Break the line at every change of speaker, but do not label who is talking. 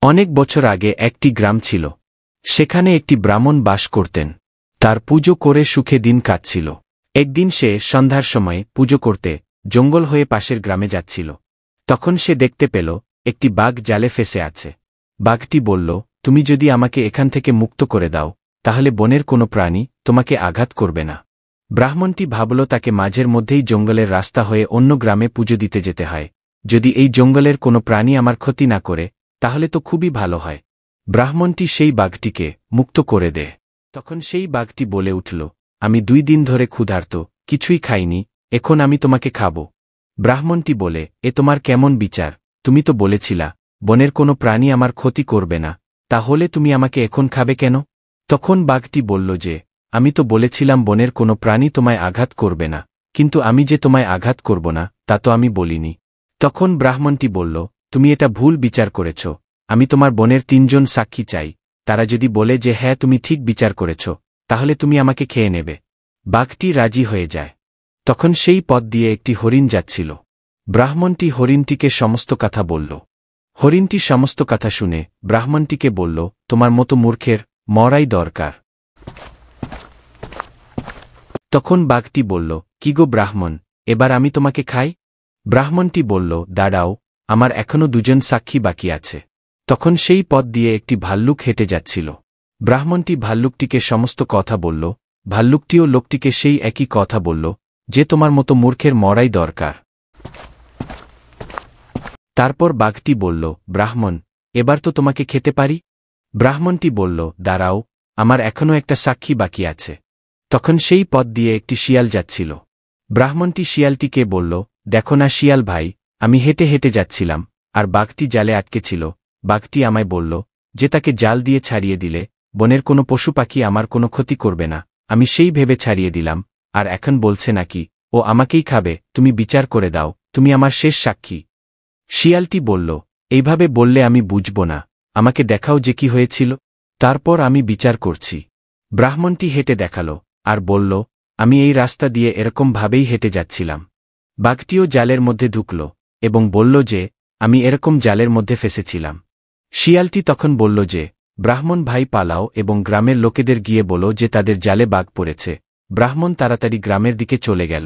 অনেক বছর আগে একটি গ্রাম ছিল। সেখানে একটি ব্রাহ্মণ বাস করতেন। তার পুজো করে সুখে দিন কাটছিল। একদিন সে সন্ধ্যার সময় পুজো করতে জঙ্গল হয়ে পাশের গ্রামে যাচ্ছিল। তখন সে দেখতে পেল একটি বাঘ জালে ফেসে আছে। বাঘটি বলল, তুমি যদি আমাকে এখান থেকে মুক্ত করে দাও তাহলে বনের কোনো প্রাণী তোমাকে আঘাত করবে না। ব্রাহ্মণটি ভাবল তাকে মাঝের মধ্যেই জঙ্গলের রাস্তা হয়ে অন্য গ্রামে পুজো দিতে যেতে হয়। যদি এই জঙ্গলের কোনো প্রাণী আমার ক্ষতি না করে তাহলে তো খুবই ভালো হয়। ব্রাহ্মণটি সেই বাঘটিকে মুক্ত করে দেয়। তখন সেই বাঘটি বলে উঠল, আমি 2 দিন ধরে ক্ষুধার্ত, কিছুই খাইনি, এখন আমি তোমাকে খাব। ব্রাহ্মণটি বলে, এ তোমার কেমন বিচার? তুমি তো বলেছিলা বনের কোনো প্রাণী আমার ক্ষতি করবে না, তাহলে তুমি আমাকে এখন খাবে কেন? তখন বাঘটি বলল যে, আমি তো বলেছিলাম বনের কোনো প্রাণী তোমায় আঘাত করবে না, কিন্তু আমি যে তোমায় আঘাত করব না তা তো আমি বলিনি। তখন ব্রাহ্মণটি বলল, তুমি এটা ভুল বিচার করেছ। আমি তোমার বনের 3 জন সাক্ষী চাই। তারা যদি বলে যে হ্যাঁ তুমি ঠিক বিচার করেছ তাহলে তুমি আমাকে খেয়ে নেবে। বাঘটি রাজি হয়ে যায়। তখন সেই পথ দিয়ে একটি হরিণ যাচ্ছিল। ব্রাহ্মণটি হরিণটিকে সমস্ত কথা বলল। হরিণটি সমস্ত কথা শুনে ব্রাহ্মণটিকে বলল, তোমার মতো মূর্খের মরাই দরকার। তখন বাঘটি বলল, কি গো ব্রাহ্মণ, এবার আমি তোমাকে খাই? ব্রাহ্মণটি বলল, দাঁড়াও, আমার এখনো 2 জন সাক্ষী বাকি আছে। তখন সেই পথ দিয়ে একটি ভাল্লুক হেঁটে যাচ্ছিল। ব্রাহ্মণটি ভাল্লুকটিকে সমস্ত কথা বলল। ভাল্লুকটিও লোকটিকে সেই একই কথা বলল যে তোমার মতো মূর্খের মরাই দরকার। তারপর বাঘটি বলল, ব্রাহ্মণ, এবার তো তোমাকে খেতে পারি? ব্রাহ্মণটি বলল, দাঁড়াও, আমার এখনো একটা সাক্ষী বাকি আছে। তখন সেই পথ দিয়ে একটি শিয়াল যাচ্ছিল। ব্রাহ্মণটি শিয়ালটিকে বলল, দেখো না শিয়াল ভাই, আমি হেঁটে হেঁটে যাচ্ছিলাম আর বাঘটি জালে আটকে ছিল। বাঘটি আমায় বলল যে তাকে জাল দিয়ে ছাড়িয়ে দিলে বনের কোনো পশু পাখি আমার কোনো ক্ষতি করবে না। আমি সেই ভেবে ছাড়িয়ে দিলাম, আর এখন বলছে নাকি ও আমাকেই খাবে। তুমি বিচার করে দাও, তুমি আমার শেষ সাক্ষী। শিয়ালটি বলল, এইভাবে বললে আমি বুঝব না, আমাকে দেখাও যে কি হয়েছিল, তারপর আমি বিচার করছি। ব্রাহ্মণটি হেঁটে দেখালো আর বলল, আমি এই রাস্তা দিয়ে এরকমভাবেই হেঁটে যাচ্ছিলাম। বাঘটিও জালের মধ্যে ঢুকল এবং বলল যে আমি এরকম জালের মধ্যে ফেসেছিলাম। শিয়ালটি তখন বলল যে, ব্রাহ্মণ ভাই পালাও এবং গ্রামের লোকেদের গিয়ে বলো যে তাদের জালে বাঘ পড়েছে। ব্রাহ্মণ তাড়াতাড়ি গ্রামের দিকে চলে গেল।